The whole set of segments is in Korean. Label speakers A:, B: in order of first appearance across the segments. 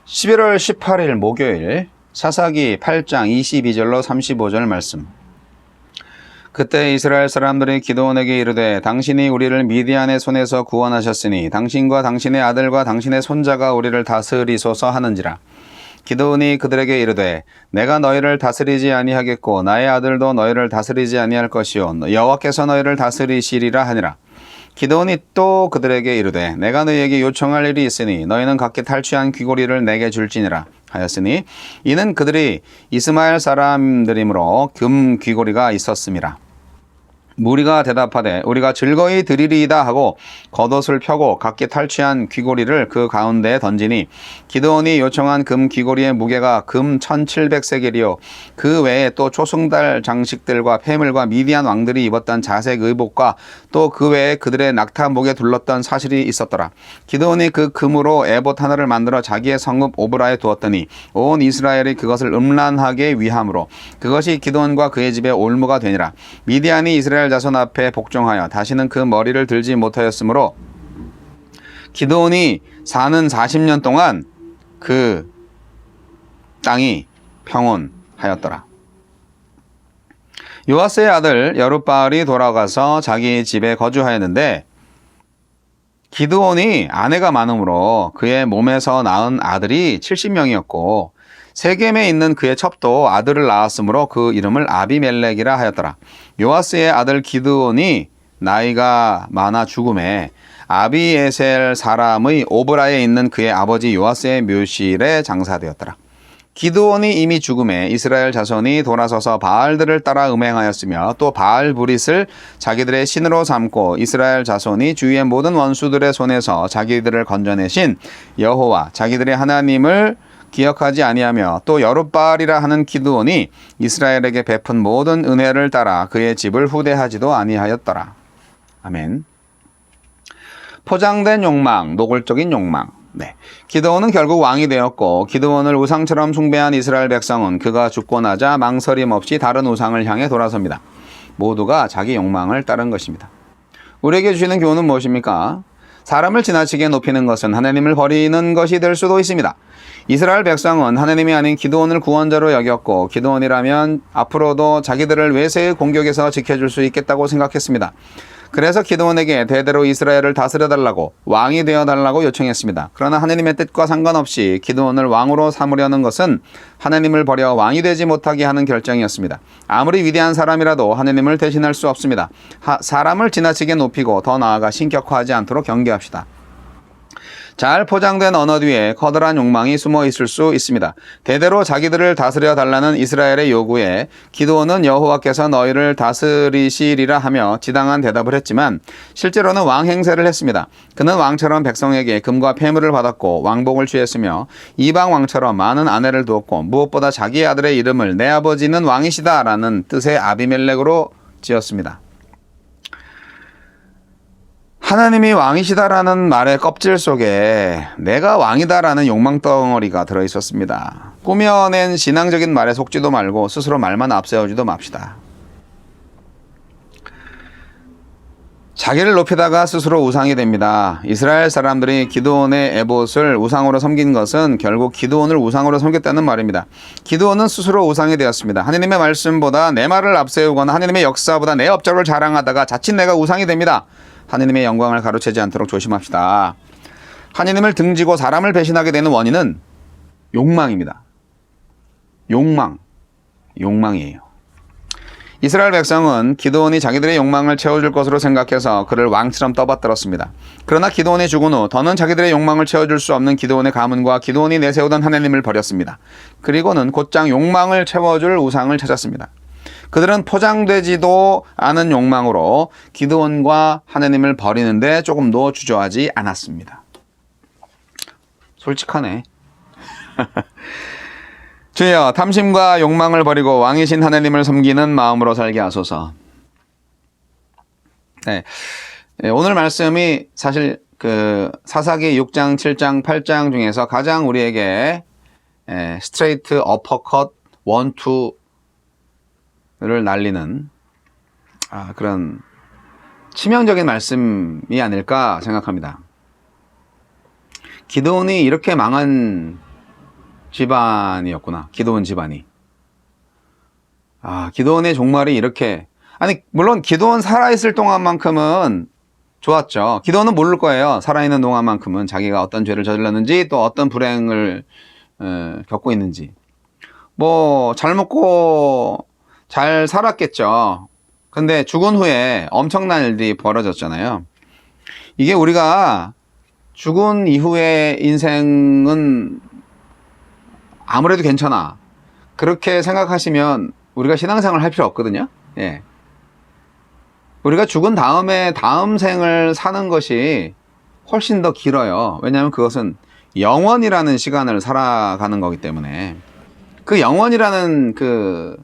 A: 11월 18일 목요일 사사기 8장 22절로 35절 말씀. 그때 이스라엘 사람들이 기드온에게 이르되 당신이 우리를 미디안의 손에서 구원하셨으니 당신과 당신의 아들과 당신의 손자가 우리를 다스리소서 하는지라. 기드온이 그들에게 이르되 내가 너희를 다스리지 아니하겠고 나의 아들도 너희를 다스리지 아니할 것이요 여호와께서 너희를 다스리시리라 하니라. 기드온이 또 그들에게 이르되 내가 너희에게 요청할 일이 있으니 너희는 각기 탈취한 귀고리를 내게 줄지니라 하였으니 이는 그들이 이스마엘 사람들이므로 금 귀고리가 있었음이라. 무리가 대답하되 우리가 즐거이 드리리이다 하고 겉옷을 펴고 각기 탈취한 귀고리를 그 가운데에 던지니 기드온이 요청한 금 귀고리의 무게가 금 1700세겔이요 그 외에 또 초승달 장식들과 폐물과 미디안 왕들이 입었던 자색 의복과 또 그 외에 그들의 낙타 목에 둘렀던 사실이 있었더라. 기드온이 그 금으로 에봇 하나를 만들어 자기의 성읍 오브라에 두었더니 온 이스라엘이 그것을 음란하게 위함으로 그것이 기드온과 그의 집에 올무가 되니라. 미디안이 이스라엘 자손 앞에 복종하여 다시는 그 머리를 들지 못하였으므로 기드온이 사는 40년 동안 그 땅이 평온하였더라. 요아스의 아들 여룻바알이 돌아가서 자기 집에 거주하였는데 기드온이 아내가 많으므로 그의 몸에서 낳은 아들이 70명이었고 세겜에 있는 그의 첩도 아들을 낳았으므로 그 이름을 아비멜렉이라 하였더라. 요아스의 아들 기드온이 나이가 많아 죽음에 아비에셀 사람의 오브라에 있는 그의 아버지 요아스의 묘실에 장사되었더라. 기드온이 이미 죽음에 이스라엘 자손이 돌아서서 바알들을 따라 음행하였으며 또 바알 브릿을 자기들의 신으로 삼고 이스라엘 자손이 주위의 모든 원수들의 손에서 자기들을 건져내신 여호와 자기들의 하나님을 기억하지 아니하며 또 여룻바알이라 하는 기드온이 이스라엘에게 베푼 모든 은혜를 따라 그의 집을 후대하지도 아니하였더라. 아멘. 포장된 욕망, 노골적인 욕망. 기드온은 결국 왕이 되었고 기드온을 우상처럼 숭배한 이스라엘 백성은 그가 죽고 나자 망설임 없이 다른 우상을 향해 돌아섭니다. 모두가 자기 욕망을 따른 것입니다. 우리에게 주시는 교훈은 무엇입니까? 사람을 지나치게 높이는 것은 하나님을 버리는 것이 될 수도 있습니다. 이스라엘 백성은 하나님이 아닌 기드온을 구원자로 여겼고 기드온이라면 앞으로도 자기들을 외세의 공격에서 지켜줄 수 있겠다고 생각했습니다. 그래서 기드온에게 대대로 이스라엘을 다스려달라고 왕이 되어달라고 요청했습니다. 그러나 하나님의 뜻과 상관없이 기드온을 왕으로 삼으려는 것은 하나님을 버려 왕이 되지 못하게 하는 결정이었습니다. 아무리 위대한 사람이라도 하나님을 대신할 수 없습니다. 사람을 지나치게 높이고 더 나아가 신격화하지 않도록 경계합시다. 잘 포장된 언어 뒤에 커다란 욕망이 숨어 있을 수 있습니다. 대대로 자기들을 다스려 달라는 이스라엘의 요구에 기드온은 여호와께서 너희를 다스리시리라 하며 지당한 대답을 했지만 실제로는 왕 행세를 했습니다. 그는 왕처럼 백성에게 금과 폐물을 받았고 왕복을 취했으며 이방 왕처럼 많은 아내를 두었고 무엇보다 자기 아들의 이름을 내 아버지는 왕이시다 라는 뜻의 아비멜렉으로 지었습니다. 하나님이 왕이시다라는 말의 껍질 속에 내가 왕이다라는 욕망덩어리가 들어있었습니다. 꾸며낸 신앙적인 말에 속지도 말고 스스로 말만 앞세우지도 맙시다. 자기를 높이다가 스스로 우상이 됩니다. 이스라엘 사람들이 기드온의 에봇을 우상으로 섬긴 것은 결국 기드온을 우상으로 섬겼다는 말입니다. 기드온은 스스로 우상이 되었습니다. 하나님의 말씀보다 내 말을 앞세우거나 하나님의 역사보다 내 업적을 자랑하다가 자칫 내가 우상이 됩니다. 하나님의 영광을 가로채지 않도록 조심합시다. 하나님을 등지고 사람을 배신하게 되는 원인은 욕망입니다. 욕망이에요. 이스라엘 백성은 기드온이 자기들의 욕망을 채워줄 것으로 생각해서 그를 왕처럼 떠받들었습니다. 그러나 기드온이 죽은 후 더는 자기들의 욕망을 채워줄 수 없는 기드온의 가문과 기드온이 내세우던 하나님을 버렸습니다. 그리고는 곧장 욕망을 채워줄 우상을 찾았습니다. 그들은 포장되지도 않은 욕망으로 기드온과 하나님을 버리는데 조금도 주저하지 않았습니다. 솔직하네. 주여, 탐심과 욕망을 버리고 왕이신 하나님을 섬기는 마음으로 살게 하소서. 오늘 말씀이 사실 사사기 6장, 7장, 8장 중에서 가장 우리에게 스트레이트 어퍼컷 1, 2를 날리는 그런 치명적인 말씀이 아닐까 생각합니다. 기드온이 이렇게 망한 집안이었구나. 기드온 집안이. 기드온의 종말이 이렇게, 아니, 물론 기드온 살아있을 동안만큼은 좋았죠. 기드온은 모를 거예요. 살아있는 동안만큼은 자기가 어떤 죄를 저질렀는지 또 어떤 불행을 겪고 있는지. 뭐 잘 먹고 잘 살았겠죠. 근데 죽은 후에 엄청난 일들이 벌어졌잖아요. 이게 우리가 죽은 이후의 인생은 아무래도 괜찮아, 그렇게 생각하시면 우리가 신앙생활을 할 필요 없거든요. 예. 우리가 죽은 다음에 다음 생을 사는 것이 훨씬 더 길어요. 왜냐하면 그것은 영원이라는 시간을 살아가는 거기 때문에. 그 영원이라는 그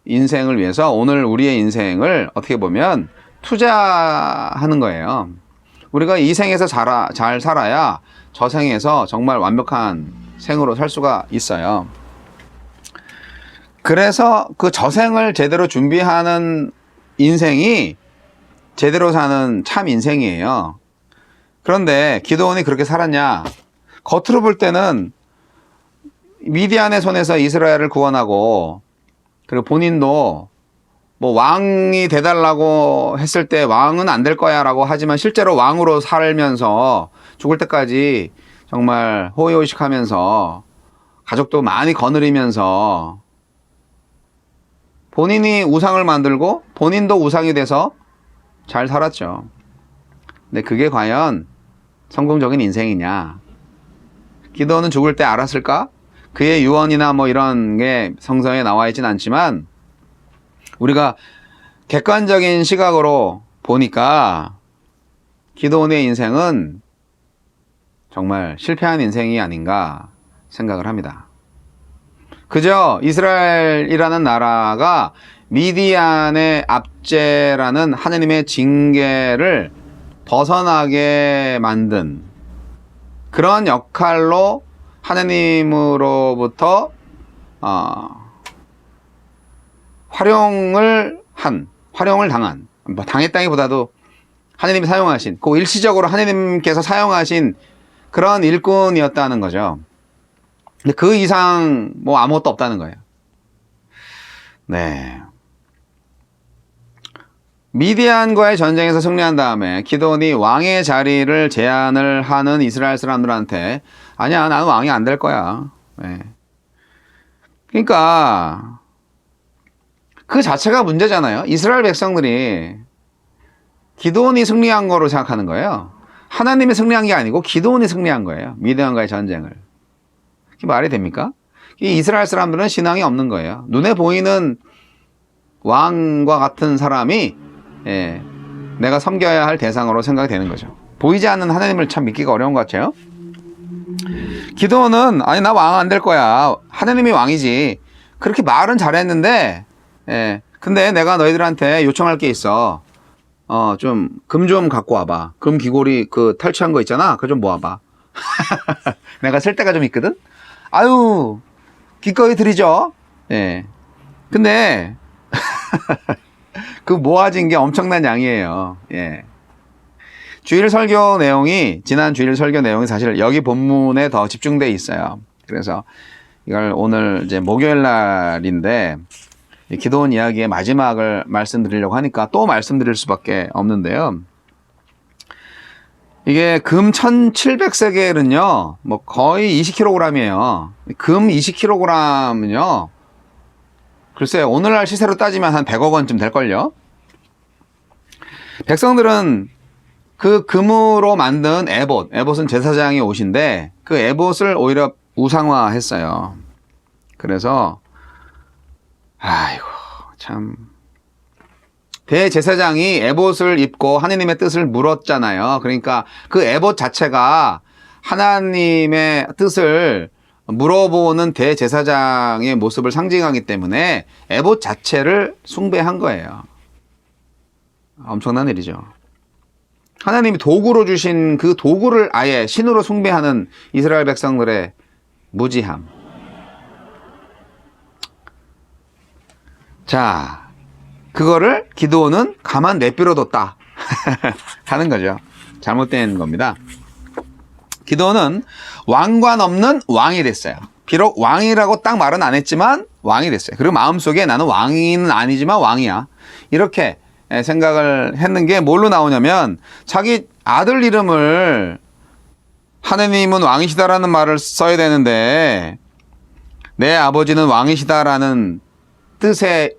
A: 인생을 위해서 오늘 우리의 인생을 어떻게 보면 투자하는 거예요. 우리가 이 생에서 잘 살아야 저 생에서 정말 완벽한 생으로 살 수가 있어요. 그래서 그 저생을 제대로 준비하는 인생이 제대로 사는 참 인생이에요. 그런데 기드온이 그렇게 살았냐? 겉으로 볼 때는 미디안의 손에서 이스라엘을 구원하고, 그리고 본인도 뭐 왕이 돼달라고 했을 때 왕은 안 될 거야 라고 하지만 실제로 왕으로 살면서 죽을 때까지 정말 호의호식하면서 가족도 많이 거느리면서 본인이 우상을 만들고 본인도 우상이 돼서 잘 살았죠. 근데 그게 과연 성공적인 인생이냐? 기드온은 죽을 때 알았을까? 그의 유언이나 뭐 이런 게 성서에 나와 있진 않지만 우리가 객관적인 시각으로 보니까 기드온의 인생은 정말 실패한 인생이 아닌가 생각을 합니다. 그저 이스라엘이라는 나라가 미디안의 압제라는 하느님의 징계를 벗어나게 만든 그런 역할로 하느님으로부터 활용을 당한, 뭐 당했다기보다도 하느님이 사용하신, 그 일시적으로 하느님께서 사용하신 그런 일꾼이었다는 거죠. 근데 그 이상 뭐 아무것도 없다는 거예요. 네. 미디안과의 전쟁에서 승리한 다음에 기드온이 왕의 자리를 제안을 하는 이스라엘 사람들한테 아니야, 나는 왕이 안 될 거야. 네. 그러니까 그 자체가 문제잖아요. 이스라엘 백성들이 기드온이 승리한 거로 생각하는 거예요. 하나님이 승리한 게 아니고 기드온이 승리한 거예요. 미디안과의 전쟁을. 그게 말이 됩니까? 이 이스라엘 사람들은 신앙이 없는 거예요. 눈에 보이는 왕과 같은 사람이 내가 섬겨야 할 대상으로 생각이 되는 거죠. 보이지 않는 하나님을 참 믿기가 어려운 것 같아요. 기드온은 아니 나 왕 안 될 거야. 하나님이 왕이지. 그렇게 말은 잘했는데 근데 내가 너희들한테 요청할 게 있어. 좀 금 좀 갖고 와봐. 금 귀고리 그 탈취한 거 있잖아. 그거 좀 모아봐. 내가 쓸 데가 좀 있거든. 아유 기꺼이 드리죠. 근데 그 모아진 게 엄청난 양이에요. 주일 설교 내용이, 지난 주일 설교 내용이 사실 여기 본문에 더 집중되어 있어요. 그래서 이걸 오늘 이제 목요일 날인데 기드온 이야기의 마지막을 말씀드리려고 하니까 또 말씀드릴 수밖에 없는데요. 이게 금 1700세겔은요, 뭐 거의 20kg이에요. 금 20kg은요, 글쎄요, 오늘날 시세로 따지면 한 100억 원쯤 될걸요? 백성들은 그 금으로 만든 에봇은 제사장의 옷인데 그 에봇을 오히려 우상화했어요. 그래서 아이고 참, 대제사장이 에봇을 입고 하느님의 뜻을 물었잖아요. 그러니까 그 에봇 자체가 하나님의 뜻을 물어보는 대제사장의 모습을 상징하기 때문에 에봇 자체를 숭배한 거예요. 엄청난 일이죠. 하나님이 도구로 주신 그 도구를 아예 신으로 숭배하는 이스라엘 백성들의 무지함. 자, 그거를 기드온은 가만 내버려뒀다 하는 거죠. 잘못된 겁니다. 기드온은 왕관 없는 왕이 됐어요. 비록 왕이라고 딱 말은 안 했지만 왕이 됐어요. 그리고 마음속에 나는 왕은 아니지만 왕이야. 이렇게 생각을 했는 게 뭘로 나오냐면 자기 아들 이름을 하느님은 왕이시다라는 말을 써야 되는데 내 아버지는 왕이시다라는 뜻의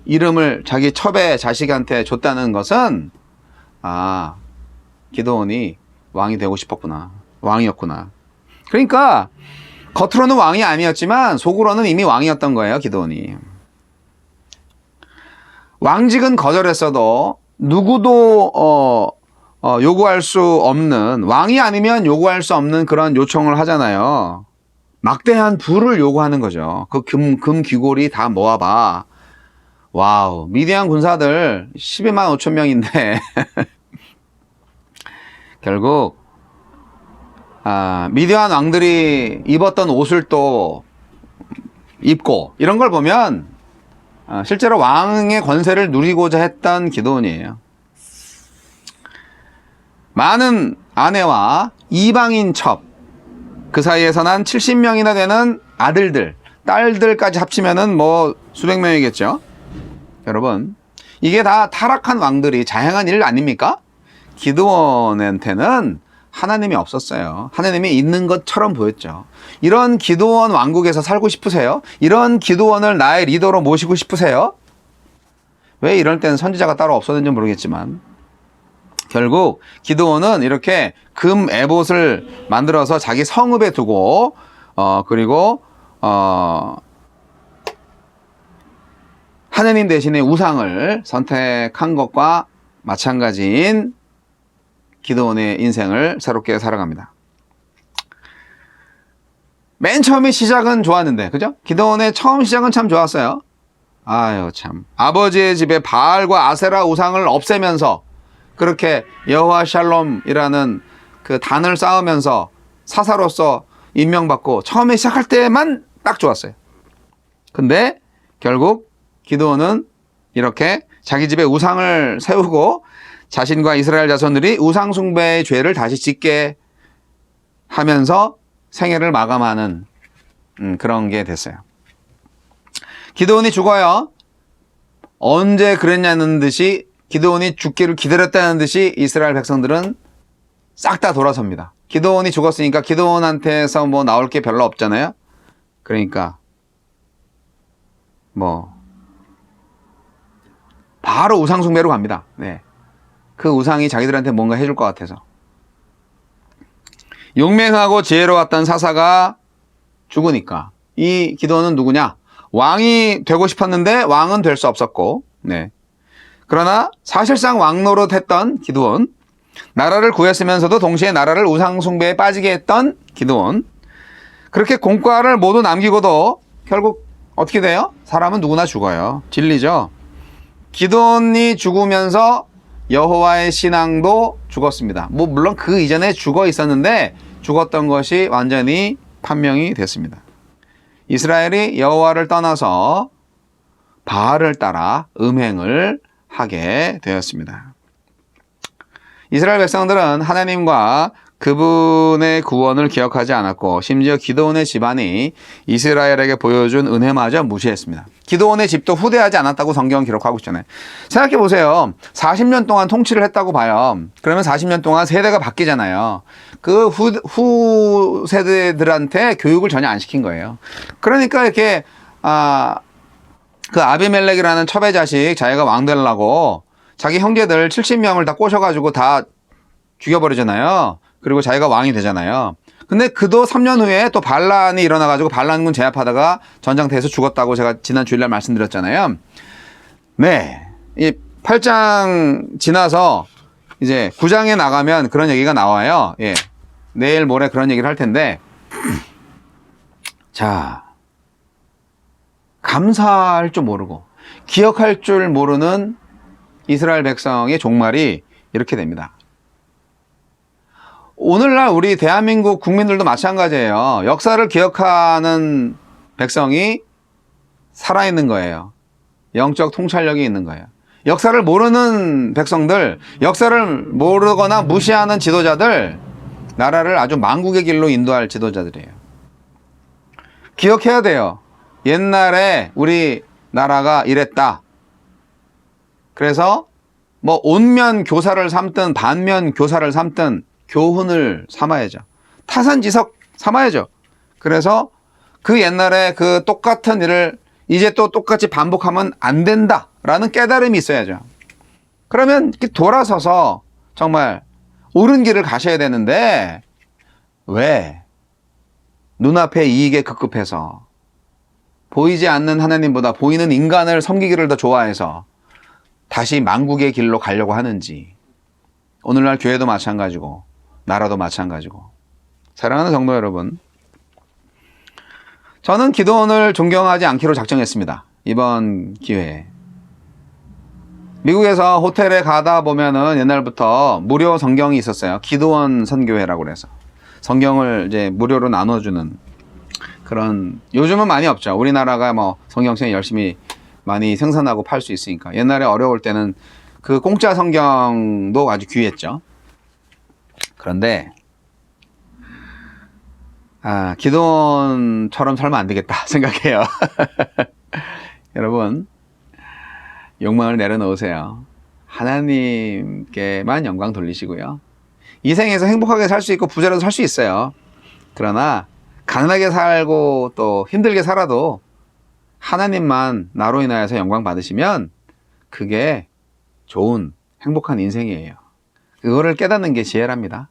A: 이름을 자기 첩의 자식한테 줬다는 것은 기드온이 왕이 되고 싶었구나. 왕이었구나. 그러니까 겉으로는 왕이 아니었지만 속으로는 이미 왕이었던 거예요. 기드온이. 왕직은 거절했어도 누구도 요구할 수 없는, 왕이 아니면 요구할 수 없는 그런 요청을 하잖아요. 막대한 부를 요구하는 거죠. 그 금 귀골이 다 모아봐. 와우, 미디안 군사들 12만 5천 명인데 결국 미디안 왕들이 입었던 옷을 또 입고 이런 걸 보면 실제로 왕의 권세를 누리고자 했던 기드온이에요. 많은 아내와 이방인 첩, 그 사이에서 난 70명이나 되는 아들들, 딸들까지 합치면은 뭐 수백 명이겠죠. 여러분, 이게 다 타락한 왕들이 자행한 일 아닙니까? 기드온한테는 하나님이 없었어요. 하나님이 있는 것처럼 보였죠. 이런 기드온 왕국에서 살고 싶으세요? 이런 기드온을 나의 리더로 모시고 싶으세요? 왜 이럴 때는 선지자가 따로 없었는지 모르겠지만 결국 기드온은 이렇게 금 에봇을 만들어서 자기 성읍에 두고 그리고 하느님 대신에 우상을 선택한 것과 마찬가지인 기드온의 인생을 새롭게 살아갑니다. 맨 처음에 시작은 좋았는데, 그죠? 기드온의 처음 시작은 참 좋았어요. 아유, 참. 아버지의 집에 바알과 아세라 우상을 없애면서 그렇게 여호와 샬롬이라는 그 단을 쌓으면서 사사로서 임명받고 처음에 시작할 때만 딱 좋았어요. 근데 결국 기드온은 이렇게 자기 집에 우상을 세우고 자신과 이스라엘 자손들이 우상 숭배의 죄를 다시 짓게 하면서 생애를 마감하는 그런 게 됐어요. 기드온이 죽어요. 언제 그랬냐는 듯이 기드온이 죽기를 기다렸다는 듯이 이스라엘 백성들은 싹 다 돌아섭니다. 기드온이 죽었으니까 기드온한테서 뭐 나올 게 별로 없잖아요. 그러니까 뭐 바로 우상 숭배로 갑니다. 네. 그 우상이 자기들한테 뭔가 해줄 것 같아서. 용맹하고 지혜로웠던 사사가 죽으니까 이 기드온은 누구냐? 왕이 되고 싶었는데 왕은 될 수 없었고, 네. 그러나 사실상 왕 노릇했던 기드온, 나라를 구했으면서도 동시에 나라를 우상 숭배에 빠지게 했던 기드온, 그렇게 공과를 모두 남기고도 결국 어떻게 돼요? 사람은 누구나 죽어요. 진리죠. 기드온이 죽으면서 여호와의 신앙도 죽었습니다. 뭐 물론 그 이전에 죽어 있었는데 죽었던 것이 완전히 판명이 됐습니다. 이스라엘이 여호와를 떠나서 바알을 따라 음행을 하게 되었습니다. 이스라엘 백성들은 하나님과 그분의 구원을 기억하지 않았고 심지어 기드온의 집안이 이스라엘에게 보여준 은혜마저 무시했습니다. 기드온의 집도 후대하지 않았다고 성경은 기록하고 있잖아요. 생각해 보세요. 40년 동안 통치를 했다고 봐요. 그러면 40년 동안 세대가 바뀌잖아요. 그 후 세대들한테 교육을 전혀 안 시킨 거예요. 그러니까 이렇게 그 아비멜렉이라는 첩의 자식 자기가 왕 되려고 자기 형제들 70명을 다 꼬셔가지고 다 죽여버리잖아요. 그리고 자기가 왕이 되잖아요. 근데 그도 3년 후에 또 반란이 일어나가지고 반란군 제압하다가 전장터에서 죽었다고 제가 지난 주일날 말씀드렸잖아요. 네. 이 8장 지나서 이제 9장에 나가면 그런 얘기가 나와요. 예. 내일 모레 그런 얘기를 할 텐데. 자. 감사할 줄 모르고, 기억할 줄 모르는 이스라엘 백성의 종말이 이렇게 됩니다. 오늘날 우리 대한민국 국민들도 마찬가지예요. 역사를 기억하는 백성이 살아있는 거예요. 영적 통찰력이 있는 거예요. 역사를 모르는 백성들, 역사를 모르거나 무시하는 지도자들, 나라를 아주 망국의 길로 인도할 지도자들이에요. 기억해야 돼요. 옛날에 우리 나라가 이랬다. 그래서 뭐 온면 교사를 삼든 반면 교사를 삼든 교훈을 삼아야죠. 타산지석 삼아야죠. 그래서 그 옛날에 그 똑같은 일을 이제 또 똑같이 반복하면 안 된다라는 깨달음이 있어야죠. 그러면 이렇게 돌아서서 정말 옳은 길을 가셔야 되는데 왜 눈앞의 이익에 급급해서 보이지 않는 하나님보다 보이는 인간을 섬기기를 더 좋아해서 다시 만국의 길로 가려고 하는지. 오늘날 교회도 마찬가지고 나라도 마찬가지고. 사랑하는 성도 여러분, 저는 기도원을 존경하지 않기로 작정했습니다. 이번 기회에. 미국에서 호텔에 가다 보면은 옛날부터 무료 성경이 있었어요. 기도원 선교회라고 그래서 성경을 이제 무료로 나눠주는 그런, 요즘은 많이 없죠. 우리나라가 뭐 성경책 열심히 많이 생산하고 팔 수 있으니까. 옛날에 어려울 때는 그 공짜 성경도 아주 귀했죠. 그런데 기도원처럼 살면 안 되겠다 생각해요. 여러분, 욕망을 내려놓으세요. 하나님께만 영광 돌리시고요. 이 생에서 행복하게 살 수 있고 부자로도 살 수 있어요. 그러나 가난하게 살고 또 힘들게 살아도 하나님만 나로 인하여서 영광 받으시면 그게 좋은 행복한 인생이에요. 그거를 깨닫는 게 지혜랍니다.